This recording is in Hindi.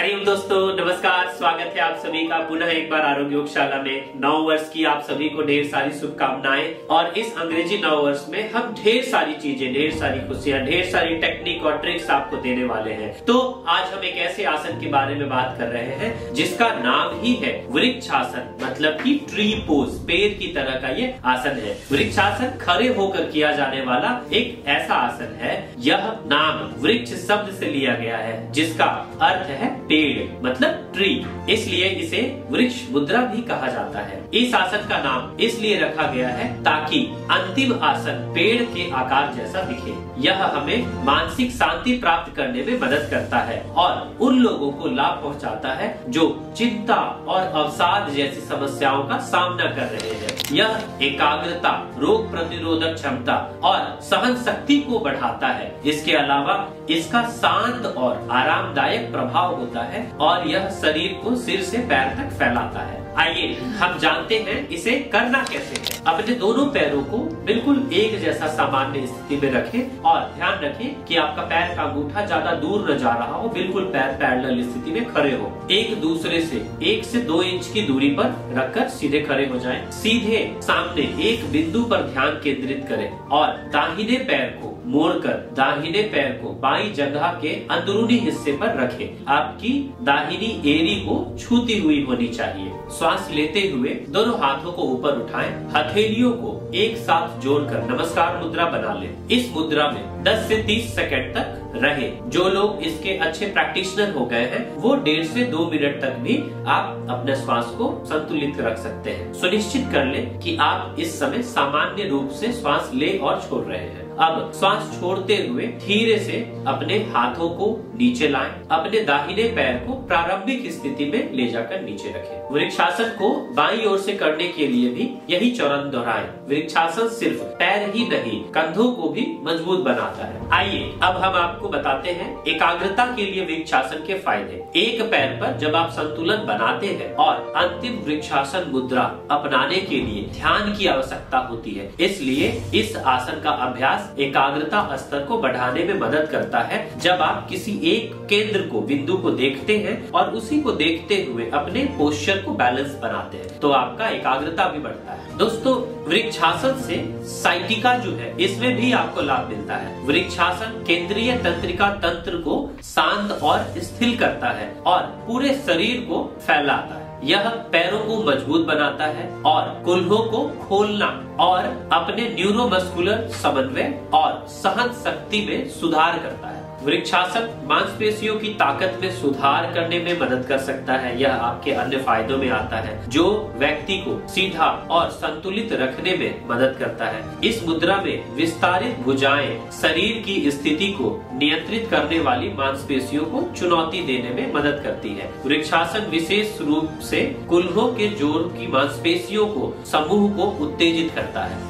हरिओम दोस्तों, नमस्कार। स्वागत है आप सभी का पुनः एक बार आरोग्य योगशाला में। नव वर्ष की आप सभी को ढेर सारी शुभकामनाएं। और इस अंग्रेजी नव वर्ष में हम ढेर सारी चीजें, ढेर सारी खुशियां, ढेर सारी टेक्निक और ट्रिक्स आपको देने वाले हैं। तो आज हम एक ऐसे आसन के बारे में बात कर रहे हैं जिसका नाम ही है वृक्षासन, मतलब कि ट्री पोज, पेड़ की तरह का ये आसन है। वृक्षासन खड़े होकर किया जाने वाला एक ऐसा आसन है। यह नाम वृक्ष शब्द से लिया गया है जिसका अर्थ है पेड़, मतलब ट्री, इसलिए इसे वृक्ष मुद्रा भी कहा जाता है। इस आसन का नाम इसलिए रखा गया है ताकि अंतिम आसन पेड़ के आकार जैसा दिखे। यह हमें मानसिक शांति प्राप्त करने में मदद करता है और उन लोगों को लाभ पहुंचाता है जो चिंता और अवसाद जैसी समस्याओं का सामना कर रहे हैं। यह एकाग्रता, रोग प्रतिरोधक क्षमता और सहन शक्ति को बढ़ाता है। इसके अलावा इसका शांत और आरामदायक प्रभाव होता है और यह शरीर को सिर से पैर तक फैलाता है। आइए हम जानते हैं इसे करना कैसे है। अपने दोनों पैरों को बिल्कुल एक जैसा सामान्य स्थिति में रखें और ध्यान रखें कि आपका पैर का अंगूठा ज्यादा दूर न जा रहा हो, बिल्कुल पैर पैरेलल स्थिति में खड़े हो। एक दूसरे से 1 से 2 इंच की दूरी पर रखकर सीधे खड़े हो जाएं। सीधे सामने एक बिंदु पर ध्यान केंद्रित करें और दाहिने पैर को मोड़कर दाहिने पैर को बाईं जगह के अंदरूनी हिस्से पर रखें। आपकी दाहिनी एड़ी को छूती हुई होनी चाहिए। श्वास लेते हुए दोनों हाथों को ऊपर उठाएं, हथेलियों को एक साथ जोड़कर नमस्कार मुद्रा बना लें। इस मुद्रा में 10 से 30 सेकंड तक रहे। जो लोग इसके अच्छे प्रैक्टिशनर हो गए हैं वो 1.5 से 2 मिनट तक भी आप अपने श्वास को संतुलित रख सकते हैं। सुनिश्चित कर लें कि आप इस समय सामान्य रूप से श्वास ले और छोड़ रहे हैं। अब श्वास छोड़ते हुए धीरे से अपने हाथों को नीचे लाएं। अपने दाहिने पैर को प्रारंभिक स्थिति में ले जाकर नीचे रखें। वृक्षासन को बाईं ओर से करने के लिए भी यही चरण दोहराएं। वृक्षासन सिर्फ पैर ही नहीं, कंधों को भी मजबूत बनाता है। आइए अब हम आपको बताते हैं एकाग्रता के लिए वृक्षासन के फायदे। एक पैर पर जब आप संतुलन बनाते हैं और अंतिम वृक्षासन मुद्रा अपनाने के लिए ध्यान की आवश्यकता होती है, इसलिए इस आसन का अभ्यास एकाग्रता स्तर को बढ़ाने में मदद करता है। जब आप किसी एक केंद्र को, बिंदु को देखते हैं और उसी को देखते हुए अपने पोस्चर को बैलेंस बनाते हैं तो आपका एकाग्रता भी बढ़ता है। दोस्तों, वृक्षासन से साइटिका जो है इसमें भी आपको लाभ मिलता है। वृक्षासन केंद्रीय तंत्रिका तंत्र को शांत और स्थिर करता है और पूरे शरीर को फैलाता है। यह पैरों को मजबूत बनाता है और कुल्हों को खोलना और अपने न्यूरोमस्कुलर समन्वय और सहन शक्ति में सुधार करता है। वृक्षासन मांसपेशियों की ताकत में सुधार करने में मदद कर सकता है। यह आपके अन्य फायदों में आता है जो व्यक्ति को सीधा और संतुलित रखने में मदद करता है। इस मुद्रा में विस्तारित भुजाएं शरीर की स्थिति को नियंत्रित करने वाली मांसपेशियों को चुनौती देने में मदद करती है। वृक्षासन विशेष रूप से कुल्हों के जोड़ की मांसपेशियों को समूह को उत्तेजित करता है।